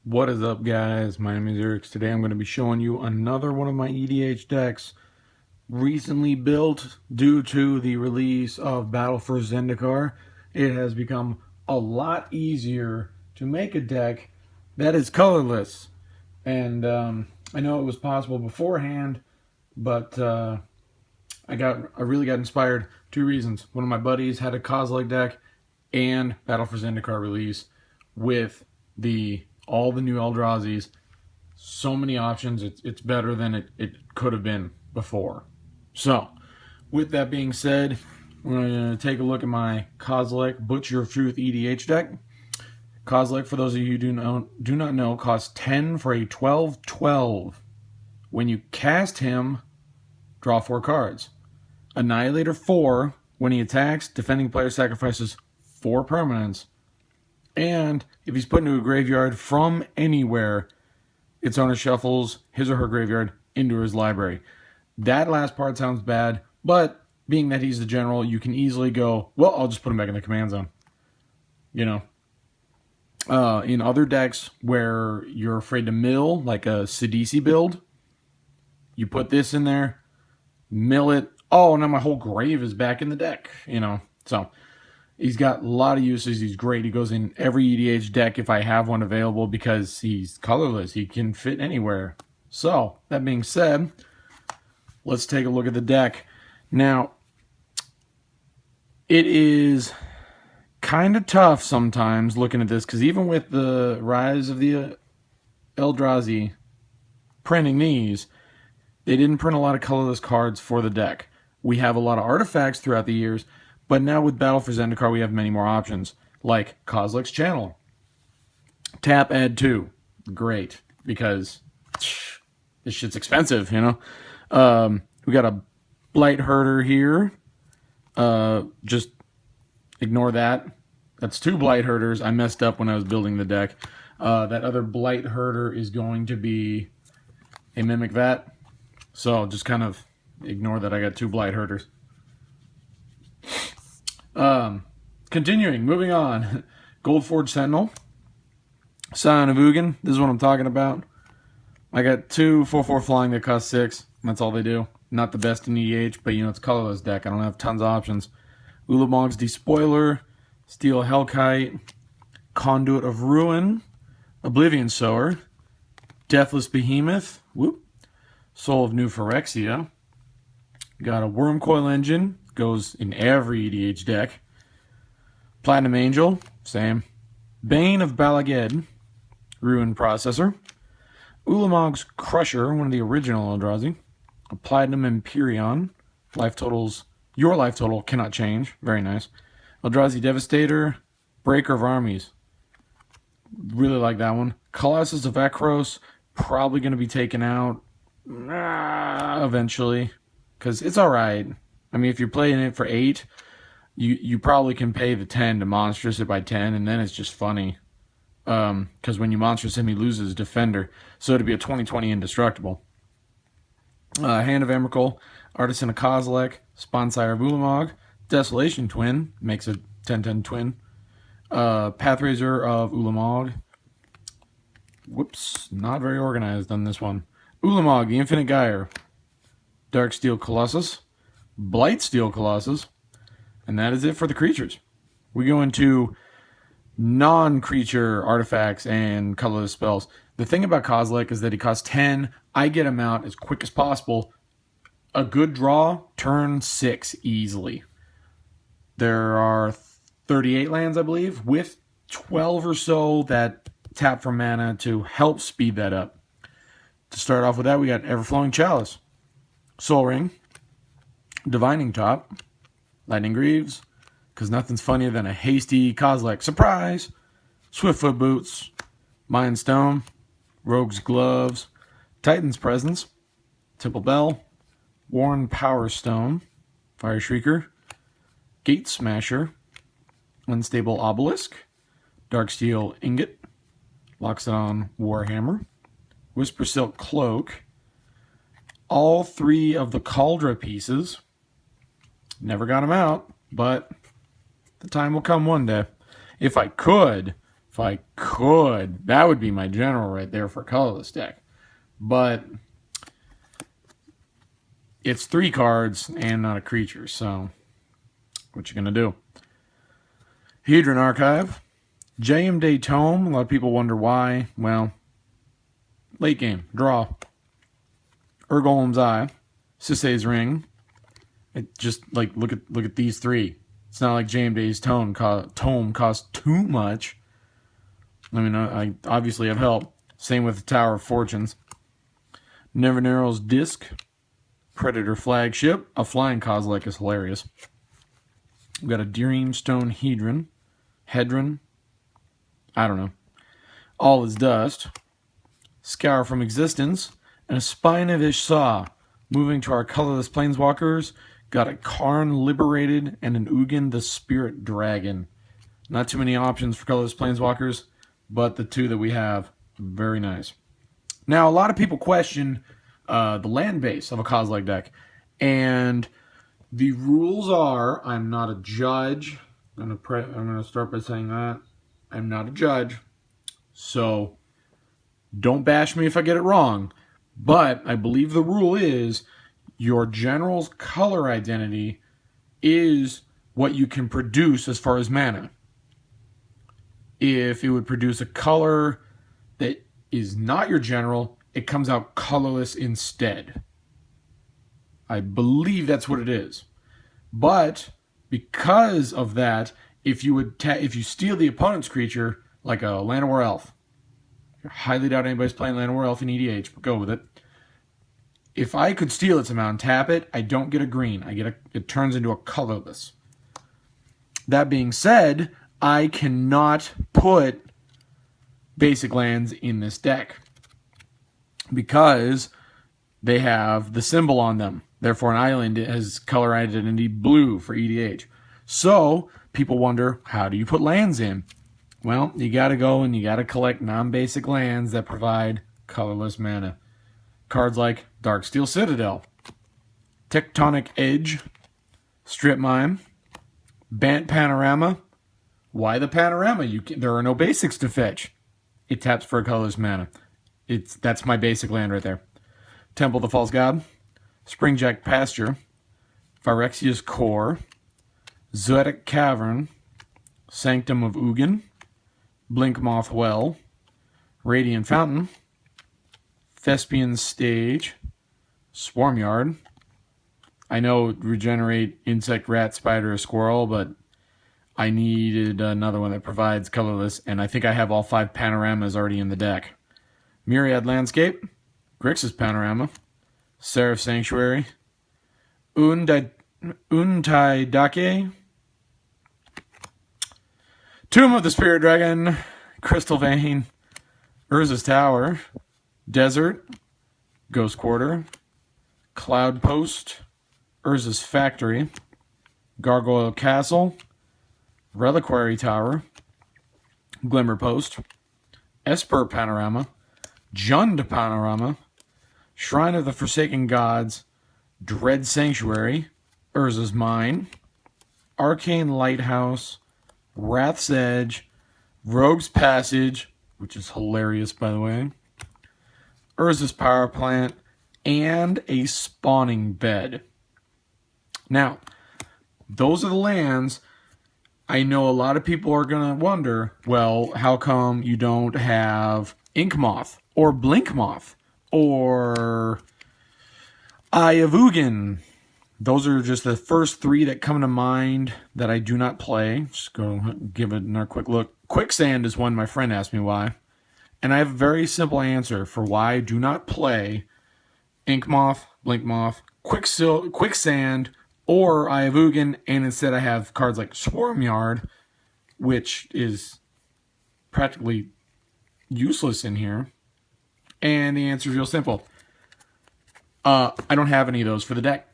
What is up, guys? My name is iirix. Today I'm going to be showing you another one of my EDH decks recently built due to the release of Battle for Zendikar. It has become a lot easier to make a deck that is colorless. And I know it was possible beforehand, but I really got inspired. Two reasons. One of my buddies had a Kozilek deck and Battle for Zendikar release with all the new Eldrazi's. So many options. It's better than it could have been before. So, with that being said, we're going to take a look at my Kozilek Butcher of Truth EDH deck. Kozilek, for those of you who do not know, costs 10 for a 12/12. When you cast him, draw 4 cards. Annihilator 4, when he attacks, defending player sacrifices 4 permanents. And if he's put into a graveyard from anywhere, its owner shuffles his or her graveyard into his library. That last part sounds bad, but being that he's the general, you can easily go, well, I'll just put him back in the command zone. You know, in other decks where you're afraid to mill, like a Sidisi build, you put this in there, mill it. Oh, now my whole grave is back in the deck, you know. So he's got a lot of uses. He's great. He goes in every EDH deck if I have one available because he's colorless. He can fit anywhere. So, that being said, let's take a look at the deck. Now, it is kind of tough sometimes looking at this because even with the rise of the Eldrazi printing these, they didn't print a lot of colorless cards for the deck. We have a lot of artifacts throughout the years, but now with Battle for Zendikar, we have many more options, like Kozilek's Channel. Tap, add 2. Great, because this shit's expensive, you know? We got a Blight Herder here. Just ignore that. That's 2 Blight Herders. I messed up when I was building the deck. That other Blight Herder is going to be a Mimic Vat. So just kind of ignore that I got 2 Blight Herders. Continuing, moving on. Goldforge Sentinel. Scion of Ugin. This is what I'm talking about. I got 2 4/4 flying that cost 6. That's all they do. Not the best in EDH, but you know, it's a colorless deck. I don't have tons of options. Ulamog's Despoiler. Steel Hellkite. Conduit of Ruin. Oblivion Sower. Deathless Behemoth. Whoop. Soul of New Phyrexia. Got a Wormcoil Engine. Goes in every EDH deck. Platinum Angel. Same. Bane of Balaged. Ruin Processor. Ulamog's Crusher. One of the original Eldrazi. A Platinum Empyrean. Life totals. Your life total cannot change. Very nice. Eldrazi Devastator. Breaker of Armies. Really like that one. Colossus of Ekros. Probably going to be taken out eventually. Because it's alright. I mean, if you're playing it for 8, you probably can pay the 10 to monstrous it by 10, and then it's just funny. Because when you monstrous him, he loses Defender. So it'd be a 20/20 indestructible. Hand of Emrakul, Artisan of Kozilek, Sponsire of Ulamog, Desolation Twin, makes a 10/10 twin. Pathraiser of Ulamog. Whoops, not very organized on this one. Ulamog, the Infinite Gyre. Darksteel Colossus. Blightsteel Colossus. And that is it for the creatures. We go into non-creature artifacts and colorless spells. The thing about Kozilek is that he costs 10. I get him out as quick as possible. A good draw, turn 6 easily. There are 38 lands, I believe, with 12 or so that tap for mana to help speed that up. To start off with that, we got Everflowing Chalice, Soul Ring, Divining Top, Lightning Greaves, because nothing's funnier than a hasty Kozilek surprise, Swiftfoot Boots, Mind Stone, Rogue's Gloves, Titan's Presence, Temple Bell, Worn Power Stone, Fire Shrieker, Gate Smasher, Unstable Obelisk, Darksteel Ingot, Loxodon Warhammer, Whisper Silk Cloak, all 3 of the Cauldra pieces. Never got them out, but the time will come one day. If I could If I could, that would be my general right there for a colorless deck. But it's 3 cards and not a creature, so what you gonna do? Hedron Archive, JMD Tome. A lot of people wonder why. Well, late game, draw. Urgolem's Eye, Sisay's Ring. It just like look at these 3. It's not like JMD's Tome costs too much. I mean, I obviously have help. Same with the Tower of Fortunes. Nevernero's Disc, Predator Flagship. A flying Kozilek is hilarious. We've got a Dreamstone Hedron. I don't know. All is Dust. Scour from Existence. And a Spine of Ishsaw. Moving to our colorless planeswalkers. Got a Karn Liberated and an Ugin the Spirit Dragon. Not too many options for colorless planeswalkers, but the 2 that we have, very nice. Now, a lot of people question the land base of a Kozilek deck. And the rules are, I'm not a judge. I'm going to start by saying that. I'm not a judge. So, don't bash me if I get it wrong. But I believe the rule is your general's color identity is what you can produce as far as mana. If it would produce a color that is not your general, it comes out colorless instead. I believe that's what it is. But because of that, if you steal the opponent's creature, like a Land War Elf, I highly doubt anybody's playing Land War Elf in EDH, but go with it. If I could steal its amount and tap it, I don't get a green. It turns into a colorless. That being said, I cannot put basic lands in this deck because they have the symbol on them. Therefore, an island has color identity blue for EDH. So, people wonder, how do you put lands in? Well, you got to go and you got to collect non-basic lands that provide colorless mana. Cards like Darksteel Citadel, Tectonic Edge, Strip Mine, Bant Panorama. Why the Panorama? There are no basics to fetch. It taps for a colorless mana. That's my basic land right there. Temple of the False God, Springjack Pasture, Phyrexia's Core, Zoetic Cavern, Sanctum of Ugin, Blinkmoth Well, Radiant Fountain, Thespian Stage, Swarmyard. I know regenerate insect, rat, spider, or squirrel, but I needed another one that provides colorless, and I think I have all 5 panoramas already in the deck. Myriad Landscape, Grixis Panorama, Seraph Sanctuary, Untai Dake, Tomb of the Spirit Dragon, Crystal Vein, Urza's Tower, Desert, Ghost Quarter, Cloud Post, Urza's Factory, Gargoyle Castle, Reliquary Tower, Glimmer Post, Esper Panorama, Jund Panorama, Shrine of the Forsaken Gods, Dread Sanctuary, Urza's Mine, Arcane Lighthouse, Wrath's Edge, Rogue's Passage, which is hilarious by the way, Urza's Power Plant, and a Spawning Bed. Now, those are the lands. I know a lot of people are going to wonder, well, how come you don't have Inkmoth or Blinkmoth or Eye of Ugin? Those are just the first 3 that come to mind that I do not play. Just go give it another quick look. Quicksand is one my friend asked me why. And I have a very simple answer for why I do not play Inkmoth, Blinkmoth, Quicksand, or Eye of Ugin, and instead I have cards like Swarmyard, which is practically useless in here. And the answer is real simple. I don't have any of those for the deck.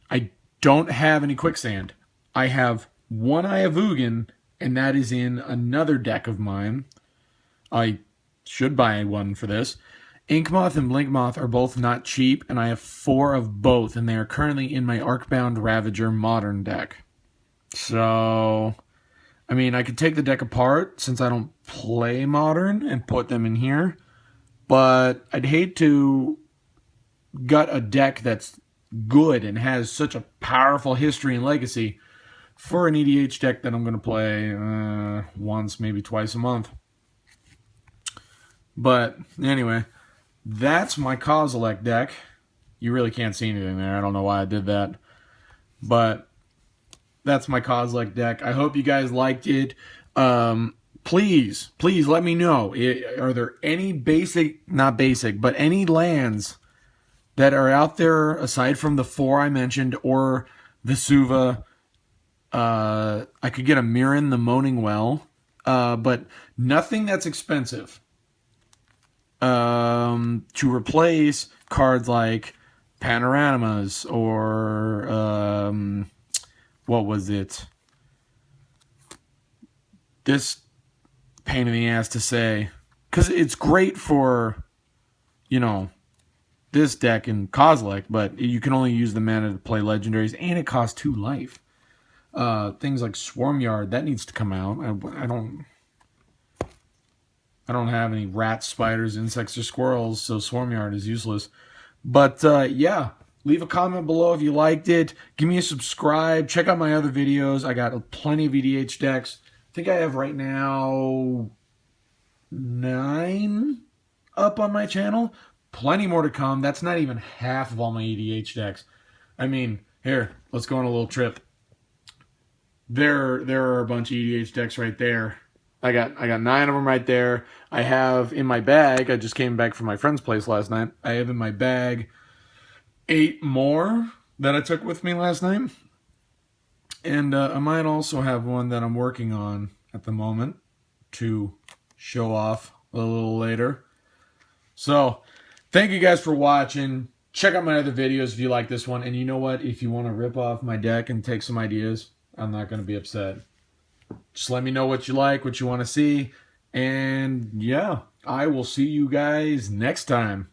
I don't have any Quicksand. I have 1 Eye of Ugin, and that is in another deck of mine. I should buy one for this. Inkmoth and Blinkmoth are both not cheap, and I have 4 of both, and they are currently in my Arcbound Ravager Modern deck. So, I mean, I could take the deck apart since I don't play Modern and put them in here, but I'd hate to gut a deck that's good and has such a powerful history and legacy for an EDH deck that I'm going to play once, maybe twice a month. But anyway, that's my Kozilek deck. You really can't see anything there. I don't know why I did that. But that's my Kozilek deck. I hope you guys liked it. Please let me know. Are there any not basic, but any lands that are out there aside from the 4 I mentioned or the Suva? I could get a Mirren, the Moaning Well, but nothing that's expensive. To replace cards like Panoramas or what was it? This pain in the ass to say, because it's great for, you know, this deck and Kozilek, but you can only use the mana to play legendaries, and it costs 2 life. Things like Swarmyard, that needs to come out. I don't have any rats, spiders, insects, or squirrels, so Swarmyard is useless. But yeah, leave a comment below if you liked it. Give me a subscribe. Check out my other videos. I got plenty of EDH decks. I think I have right now 9 up on my channel. Plenty more to come. That's not even half of all my EDH decks. I mean, here, let's go on a little trip. There are a bunch of EDH decks right there. I got 9 of them right there. I have in my bag, I just came back from my friend's place last night. I have in my bag 8 more that I took with me last night. And I might also have one that I'm working on at the moment to show off a little later. So, thank you guys for watching. Check out my other videos if you like this one. And you know what? If you want to rip off my deck and take some ideas, I'm not going to be upset. Just let me know what you like, what you want to see. And yeah, I will see you guys next time.